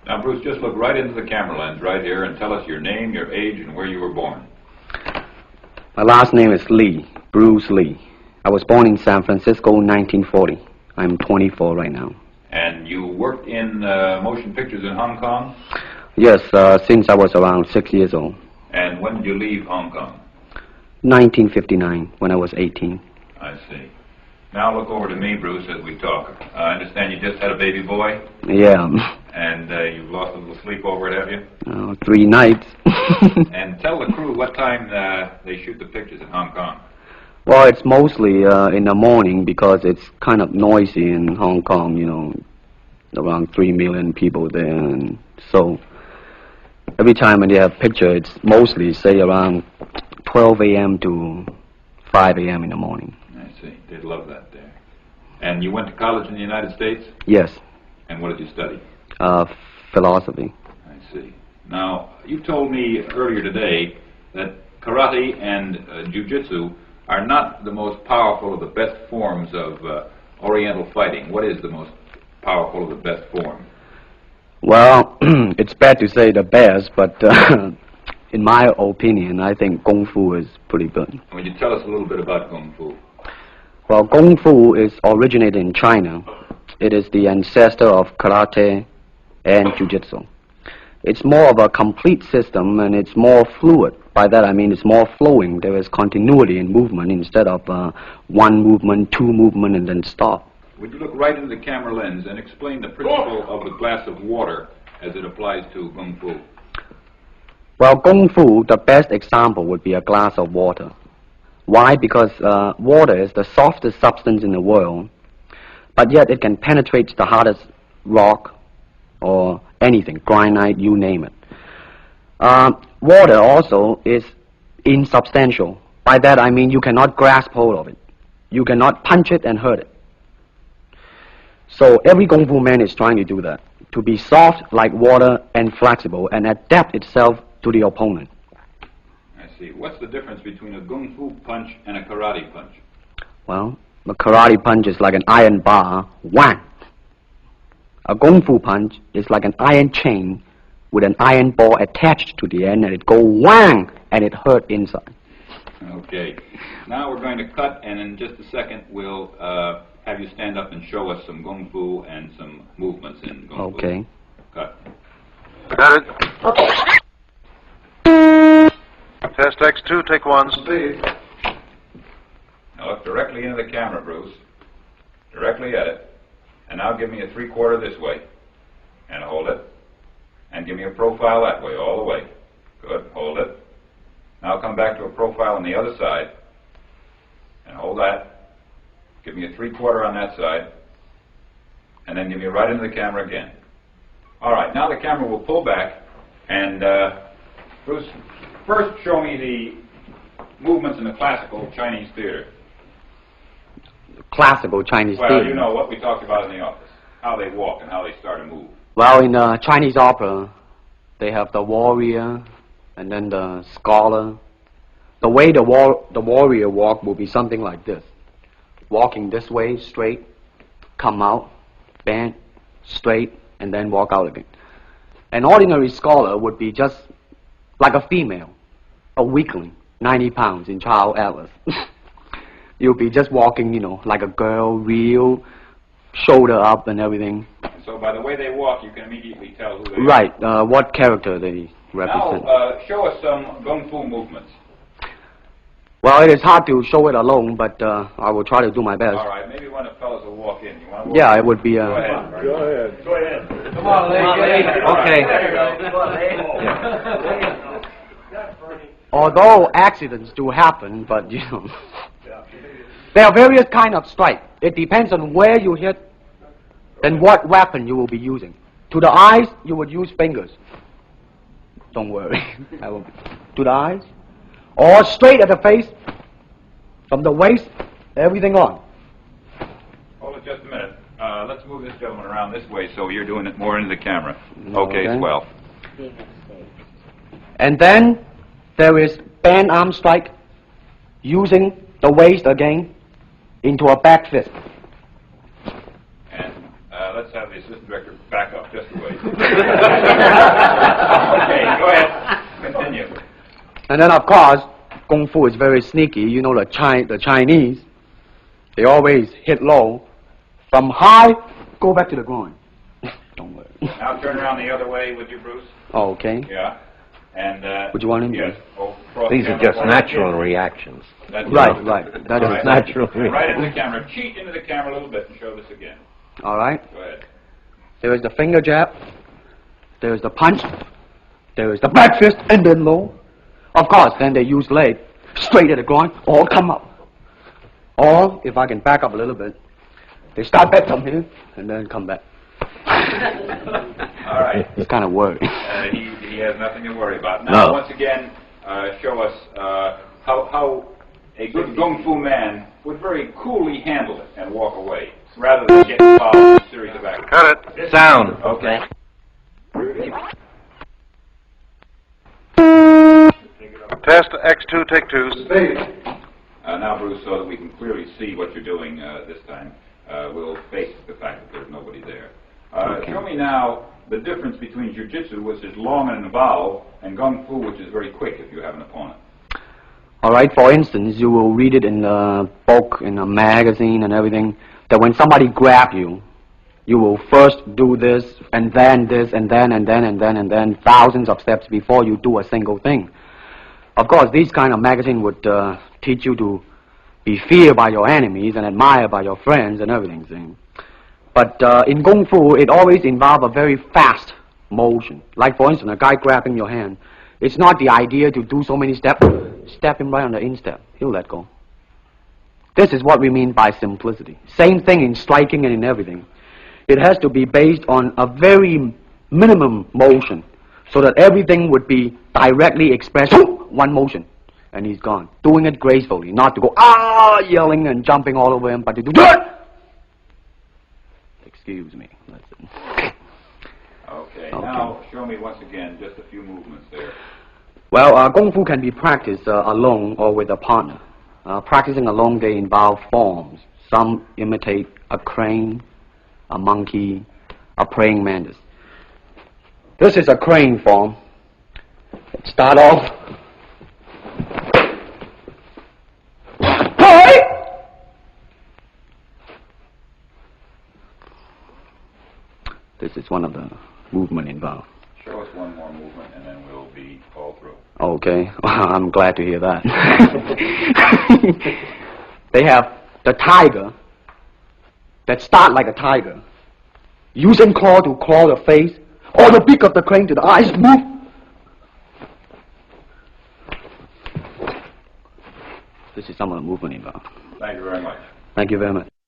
Now, Bruce, just look right into the camera lens right here and tell us your name, your age, and where you were born. My last name is Lee, Bruce Lee. I was born in San Francisco in 1940. I'm 24 right now. And you worked in motion pictures in Hong Kong? Yes, since I was around 6 years old. And when did you leave Hong Kong? 1959, when I was 18. I see. Now look over to me, Bruce, as we talk. I understand you just had a baby boy? Yeah. And you've lost a little sleep over it, have you? 3 nights. And tell the crew what time they shoot the pictures in Hong Kong. Well, it's mostly in the morning because it's kind of noisy in Hong Kong, you know, around 3 million people there. And so every time when they have picture, it's mostly, say, around 12 a.m. to 5 a.m. in the morning. I see. They'd love that there. And you went to college in the United States? Yes. And what did you study? Philosophy. I see. Now, you told me earlier today that karate and jiu-jitsu are not the most powerful or the best forms of Oriental fighting. What is the most powerful or the best form? Well, it's bad to say the best, but in my opinion, I think Kung Fu is pretty good. Would you tell us a little bit about Kung Fu? Well, Kung Fu is originated in China. It is the ancestor of karate and jiu-jitsu. It's more of a complete system, and it's more fluid. By that I mean it's more flowing. There is continuity in movement instead of one movement, two movement, and then stop. Would you look right into the camera lens and explain the principle of the glass of water as it applies to Kung Fu? Well, Kung Fu, the best example would be a glass of water. Why? Because water is the softest substance in the world, but yet it can penetrate the hardest rock or anything, granite, you name it. Water also is insubstantial. By that I mean you cannot grasp hold of it. You cannot punch it and hurt it. So every Kung Fu man is trying to do that, to be soft like water and flexible and adapt itself to the opponent. I see. What's the difference between a Kung Fu punch and a karate punch? Well, a karate punch is like an iron bar, whang. A Kung Fu punch is like an iron chain with an iron ball attached to the end, and it go whang, and it hurt inside. Okay. Now we're going to cut, and in just a second we'll have you stand up and show us some Kung Fu and some movements in Kung Fu. Okay. Cut. Got it. Okay. Test X2, take 1. Speed. Now look directly into the camera, Bruce. Directly at it. And now give me a 3/4 this way. And hold it. And give me a profile that way, all the way. Good. Hold it. Now come back to a profile on the other side. And hold that. Give me a 3/4 on that side. And then give me right into the camera again. All right. Now the camera will pull back. And Bruce, first show me the movements in the classical Chinese theater. Classical Chinese Well, theater. you know what we talked about in the office. How they walk and how they start to move. Well, in Chinese opera, they have the warrior and then the scholar. The way the warrior walk will be something like this. Walking this way, straight, come out, bend, straight, and then walk out again. An ordinary scholar would be just like a female, a weakling, 90 pounds in Child Atlas. You'll be just walking, you know, like a girl, real, shoulder up and everything. So by the way they walk, you can immediately tell who they Right, what character they represent. Now, show us some Kung Fu movements. Well, it is hard to show it alone, but I will try to do my best. All right, maybe one of the fellows will walk in. You want to walk Yeah, in? it would be... Go ahead. Go ahead. Go ahead. Come on, lady. Okay. Yeah. Although accidents do happen, but, you know... There are various kind of strike. It depends on where you hit and what weapon you will be using. To the eyes, you would use fingers. Don't worry. To the eyes. Or straight at the face. From the waist, everything on. Hold it just a minute. Let's move this gentleman around this way so you're doing it more into the camera. Okay, swell. And then there is band arm strike, using the waist again into a back fist. And let's have this assistant director back up just a ways. Okay, go ahead. Continue. And then, of course, Kung Fu is very sneaky. You know, the Chinese, they always hit low. From high, go back to the groin. Don't worry. Now turn around the other way, would you, Bruce? Okay. Yeah. And, Would you want him to? Yes. Oh, cross These the are camera just forward. natural reactions. That's Right, right. That All is right. natural. Right into the camera. Cheat into the camera a little bit and show this again. All right. Go ahead. There is the finger jab. There is the punch. There is the back fist and then low. Of course, then they use leg straight at the groin or come up. Or, if I can back up a little bit, they start back from here and then come back. All right. It's kind of worried. He has nothing to worry about. Now, No. once again, show us how a good Kung Fu man would very coolly handle it and walk away, rather than get involved in a series of actions. Cut it. Sound. Okay. Test X2, take 2. Now, Bruce, so that we can clearly see what you're doing this time, we'll face the fact that there's nobody there. Show me now the difference between jiu-jitsu, which is long and involved, and Kung Fu, which is very quick if you have an opponent. All right, for instance, you will read it in a book, in a magazine and everything, that when somebody grab you, you will first do this, and then this, and then, and then, and then, and then, thousands of steps before you do a single thing. Of course, these kind of magazine would teach you to be feared by your enemies and admired by your friends and everything. See? But in Kung Fu, it always involves a very fast motion. Like, for instance, a guy grabbing your hand. It's not the idea to do so many steps. Step him right on the instep. He'll let go. This is what we mean by simplicity. Same thing in striking and in everything. It has to be based on a very minimum motion so that everything would be directly expressed. One motion, and he's gone. Doing it gracefully, not to go, yelling and jumping all over him, but to do it. Excuse me. Listen. Okay, now show me once again just a few movements there. Well, Kung Fu can be practiced alone or with a partner. Practicing alone, they involve forms. Some imitate a crane, a monkey, a praying mantis. This is a crane form. Start off. This is one of the movement involved. Show us one more movement, and then we'll be all through. Okay, I'm glad to hear that. They have the tiger that start like a tiger, using claw to claw the face, or the beak of the crane to the eyes move. This is some of the movement involved. Thank you very much. Thank you very much.